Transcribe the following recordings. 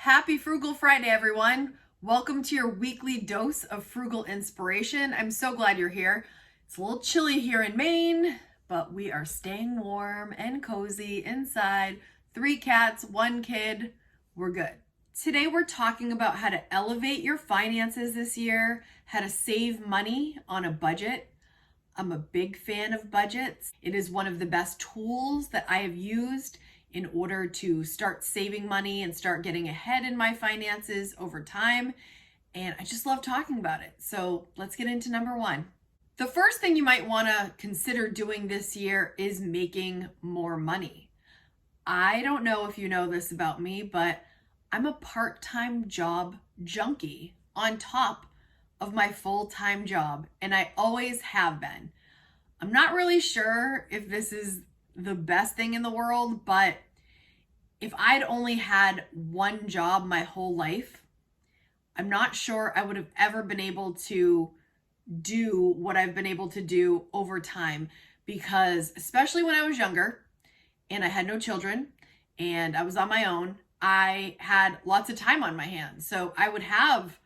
Happy Frugal Friday, everyone. Welcome to your weekly dose of frugal inspiration. I'm so glad you're here. It's a little chilly here in Maine, but we are staying warm and cozy inside. 3 cats, 1 kid. We're good. Today we're talking about how to elevate your finances this year, how to save money on a budget. I'm a big fan of budgets. It is one of the best tools that I have used in order to start saving money and start getting ahead in my finances over time. And I just love talking about it. So let's get into number 1. The first thing you might want to consider doing this year is making more money. I don't know if you know this about me, but I'm a part-time job junkie on top of my full-time job, and I always have been. I'm not really sure if this is the best thing in the world, but if I'd only had one job my whole life, I'm not sure I would have ever been able to do what I've been able to do over time, because especially when I was younger and I had no children and I was on my own, I had lots of time on my hands. So I would have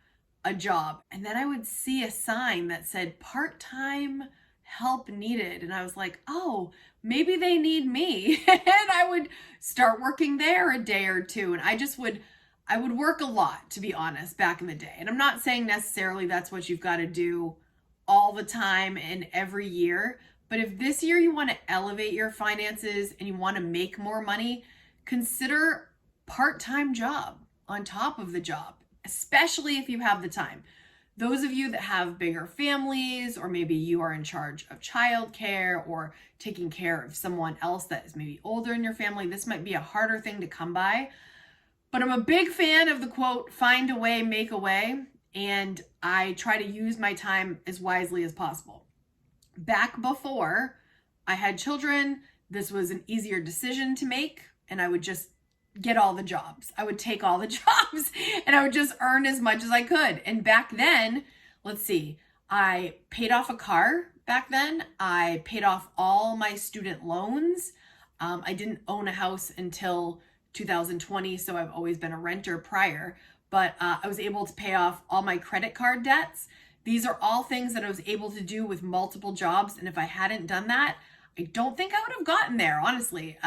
a job and then I would see a sign that said part-time help needed, and I was like, oh, maybe they need me. And I would start working there a day or two, and I would work a lot, to be honest, back in the day. And I'm not saying necessarily that's what you've got to do all the time and every year, but if this year you want to elevate your finances and you want to make more money, consider part-time job on top of the job, especially if you have the time. Those of you that have bigger families, or maybe you are in charge of childcare or taking care of someone else that is maybe older in your family, this might be a harder thing to come by. But I'm a big fan of the quote, find a way, make a way. And I try to use my time as wisely as possible. Back before I had children, this was an easier decision to make, and I would just get all the jobs. I would take all the jobs and I would just earn as much as I could. And back then, let's see, I paid off a car back then. I paid off all my student loans. I didn't own a house until 2020, so I've always been a renter prior, but I was able to pay off all my credit card debts. These are all things that I was able to do with multiple jobs. And if I hadn't done that, I don't think I would have gotten there, honestly.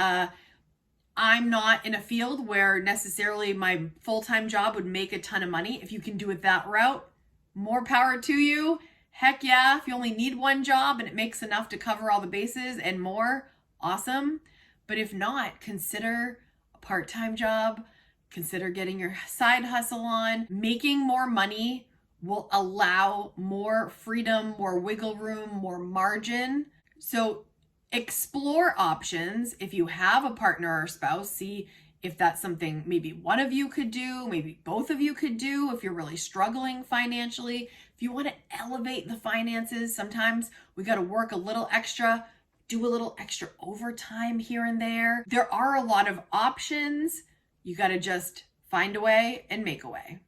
I'm not in a field where necessarily my full-time job would make a ton of money. If you can do it that route, more power to you. Heck yeah, if you only need one job and it makes enough to cover all the bases and more, awesome. But if not, consider a part-time job. Consider getting your side hustle on. Making more money will allow more freedom, more wiggle room, more margin. So explore options. If you have a partner or spouse, see if that's something maybe one of you could do, maybe both of you could do. If you're really struggling financially, if you want to elevate the finances, sometimes we got to work a little extra, do a little extra overtime here and there. There are a lot of options. You got to just find a way and make a way.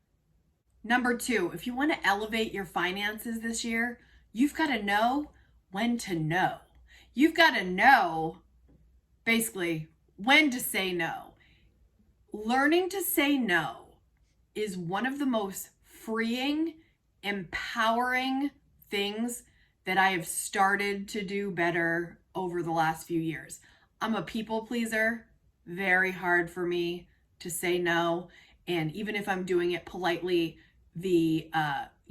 Number 2, if you want to elevate your finances this year, you've got to know when to know. You've got to know, basically, when to say no. Learning to say no is one of the most freeing, empowering things that I have started to do better over the last few years. I'm a people pleaser, very hard for me to say no. And even if I'm doing it politely, the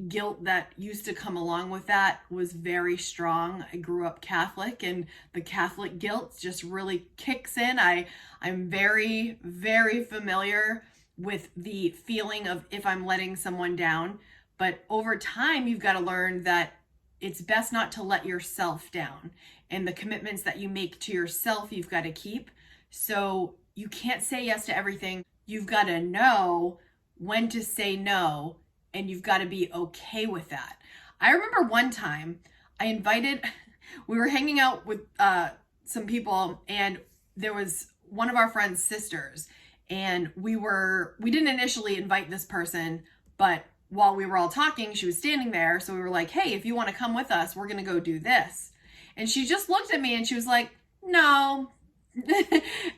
guilt that used to come along with that was very strong. I grew up Catholic, and the Catholic guilt just really kicks in. I'm very, very familiar with the feeling of if I'm letting someone down. But over time, you've got to learn that it's best not to let yourself down. And the commitments that you make to yourself, you've got to keep. So you can't say yes to everything. You've got to know when to say no, and you've got to be okay with that. I remember one time we were hanging out with some people, and there was one of our friend's sisters, and we didn't initially invite this person, but while we were all talking, she was standing there. So we were like, hey, if you want to come with us, we're going to go do this. And she just looked at me and she was like, no.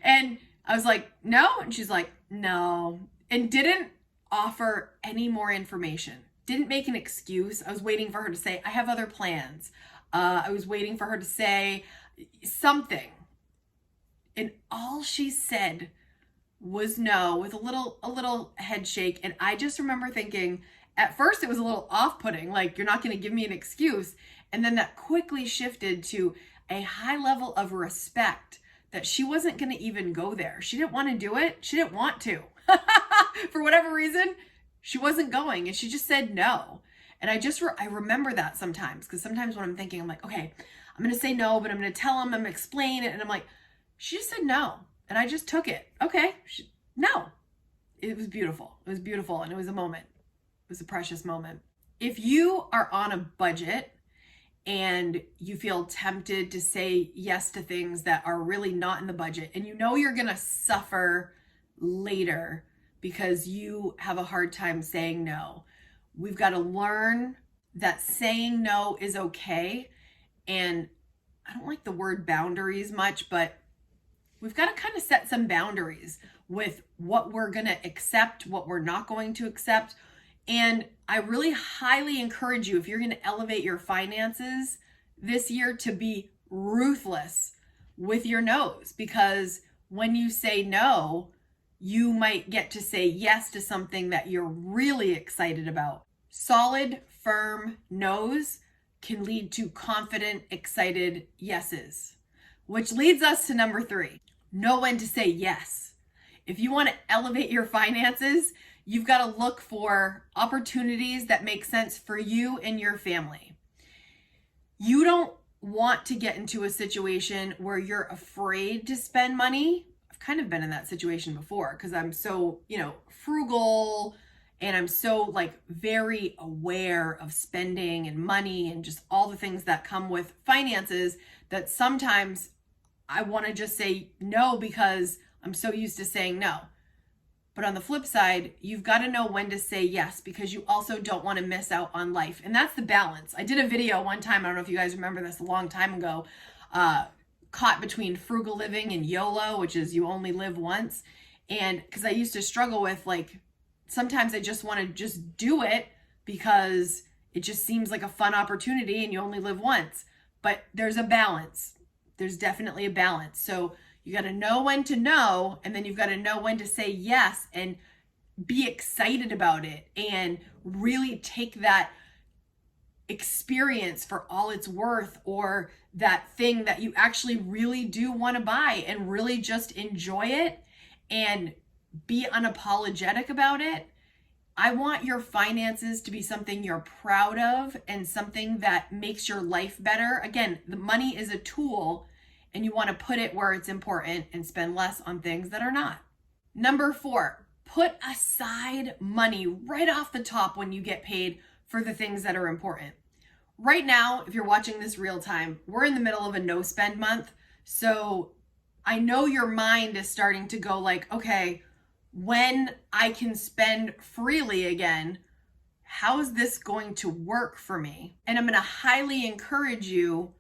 And I was like, no. And she's like, no. and didn't offer any more information. Didn't make an excuse. I was waiting for her to say, I have other plans. I was waiting for her to say something. And all she said was no, with a little head shake. And I just remember thinking, at first it was a little off-putting, like, you're not going to give me an excuse. And then that quickly shifted to a high level of respect that she wasn't going to even go there. She didn't want to do it. She didn't want to. For whatever reason, she wasn't going, and she just said no. And I remember that sometimes, because sometimes when I'm thinking, I'm like, okay, I'm going to say no, but I'm going to tell him, I'm going to explain it. And I'm like, she just said no. And I just took it. Okay. No. It was beautiful. It was beautiful. And it was a moment. It was a precious moment. If you are on a budget and you feel tempted to say yes to things that are really not in the budget, and you know you're going to suffer later because you have a hard time saying no, we've got to learn that saying no is okay. And I don't like the word boundaries much, but we've got to kind of set some boundaries with what we're going to accept, what we're not going to accept. And I really highly encourage you, if you're going to elevate your finances this year, to be ruthless with your no's, because when you say no, you might get to say yes to something that you're really excited about. Solid, firm no's can lead to confident, excited yeses, which leads us to number 3. Know when to say yes. If you want to elevate your finances, you've got to look for opportunities that make sense for you and your family. You don't want to get into a situation where you're afraid to spend money. I've kind of been in that situation before because I'm so, frugal, and I'm so very aware of spending and money and just all the things that come with finances, that sometimes I want to just say no because I'm so used to saying no. But on the flip side, you've got to know when to say yes, because you also don't want to miss out on life. And that's the balance. I did a video one time, I don't know if you guys remember this, a long time ago, caught between frugal living and YOLO, which is you only live once. And because I used to struggle with, sometimes I just want to just do it because it just seems like a fun opportunity and you only live once. But there's a balance. There's definitely a balance. So you got to know when to no, and then you've got to know when to say yes and be excited about it and really take that experience for all it's worth, or that thing that you actually really do want to buy and really just enjoy it and be unapologetic about it. I want your finances to be something you're proud of and something that makes your life better. Again, the money is a tool, and you want to put it where it's important and spend less on things that are not. Number 4, put aside money right off the top when you get paid for the things that are important. Right now, if you're watching this real time, we're in the middle of a no spend month. So I know your mind is starting to go okay, when I can spend freely again, how is this going to work for me? And I'm going to highly encourage you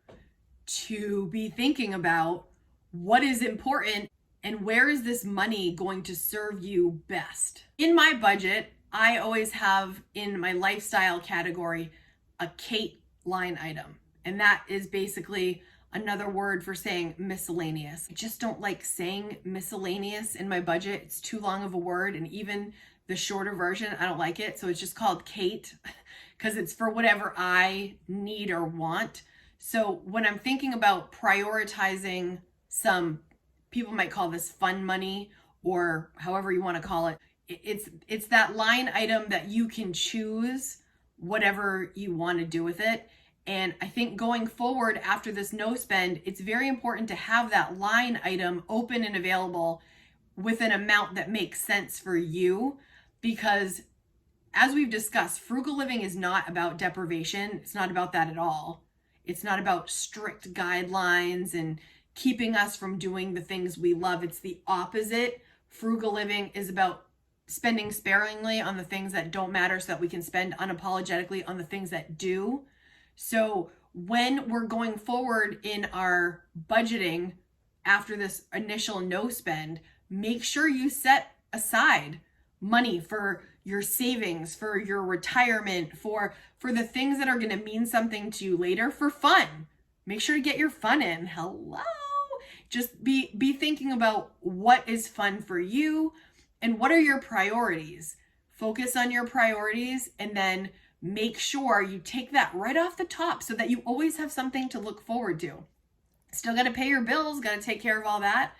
to be thinking about what is important and where is this money going to serve you best. In my budget, I always have in my lifestyle category a Kate line item, and that is basically another word for saying miscellaneous. I just don't like saying miscellaneous in my budget. It's too long of a word, and even the shorter version, I don't like it. So it's just called Kate because it's for whatever I need or want. So when I'm thinking about prioritizing some, people might call this fun money or however you want to call it, it's that line item that you can choose whatever you want to do with it. And I think going forward after this no spend, it's very important to have that line item open and available with an amount that makes sense for you, because as we've discussed, frugal living is not about deprivation. It's not about that at all. It's not about strict guidelines and keeping us from doing the things we love. It's the opposite. Frugal living is about spending sparingly on the things that don't matter so that we can spend unapologetically on the things that do. So when we're going forward in our budgeting after this initial no spend, make sure you set aside money for your savings, for your retirement, for the things that are going to mean something to you later, for fun. Make sure to get your fun in. Hello. Just be thinking about what is fun for you and what are your priorities. Focus on your priorities and then make sure you take that right off the top so that you always have something to look forward to. Still got to pay your bills, got to take care of all that,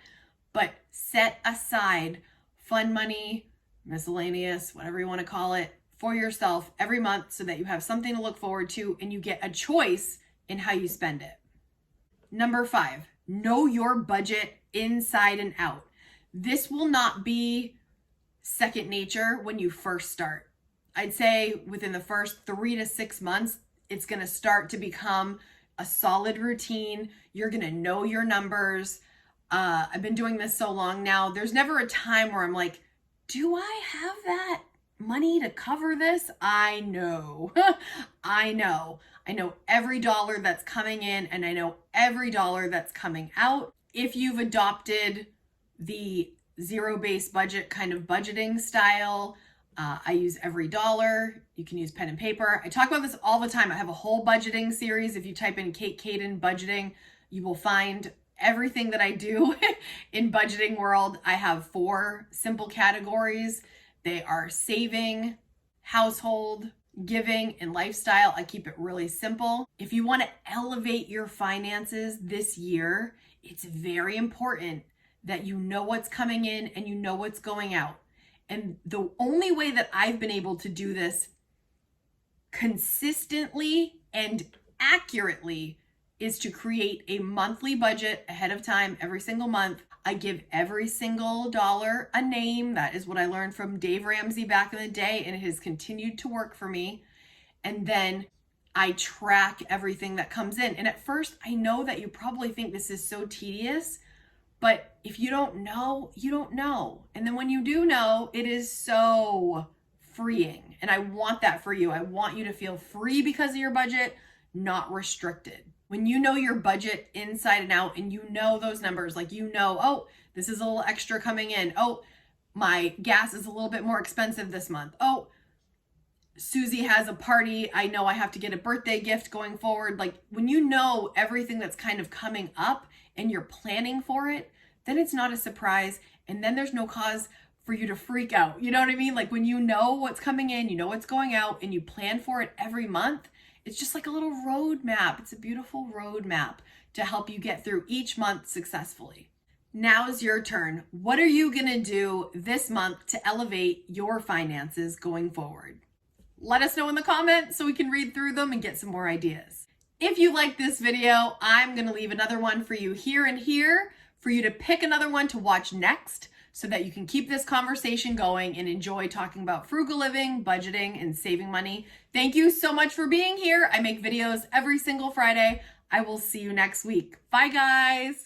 but set aside fun money, miscellaneous, whatever you want to call it, for yourself every month so that you have something to look forward to and you get a choice in how you spend it. Number 5, know your budget inside and out. This will not be second nature when you first start. I'd say within the first 3 to 6 months, it's going to start to become a solid routine. You're going to know your numbers. I've been doing this so long now. There's never a time where I'm like, do I have that money to cover this? I know. I know every dollar that's coming in and I know every dollar that's coming out. If you've adopted the zero-based budget kind of budgeting style, I use every dollar. You can use pen and paper. I talk about this all the time. I have a whole budgeting series. If you type in Kate Kaden budgeting, you will find everything that I do in budgeting world. I have 4 simple categories. They are saving, household, giving, and lifestyle. I keep it really simple. If you want to elevate your finances this year, it's very important that you know what's coming in and you know what's going out. And the only way that I've been able to do this consistently and accurately is to create a monthly budget ahead of time every single month. I give every single dollar a name. That is what I learned from Dave Ramsey back in the day, and it has continued to work for me. And then I track everything that comes in. And at first, I know that you probably think this is so tedious, but if you don't know, you don't know. And then when you do know, it is so freeing. And I want that for you. I want you to feel free because of your budget, not restricted. When you know your budget inside and out and you know those numbers, like you know, oh, this is a little extra coming in. Oh, my gas is a little bit more expensive this month. Oh, Susie has a party. I know I have to get a birthday gift going forward. Like when you know everything that's kind of coming up and you're planning for it, then it's not a surprise. And then there's no cause for you to freak out. You know what I mean? Like when you know what's coming in, you know what's going out, and you plan for it every month, it's just like a little roadmap. It's a beautiful roadmap to help you get through each month successfully. Now's your turn. What are you going to do this month to elevate your finances going forward? Let us know in the comments so we can read through them and get some more ideas. If you like this video, I'm going to leave another one for you here and here for you to pick another one to watch next so that you can keep this conversation going and enjoy talking about frugal living, budgeting, and saving money. Thank you so much for being here. I make videos every single Friday. I will see you next week. Bye, guys.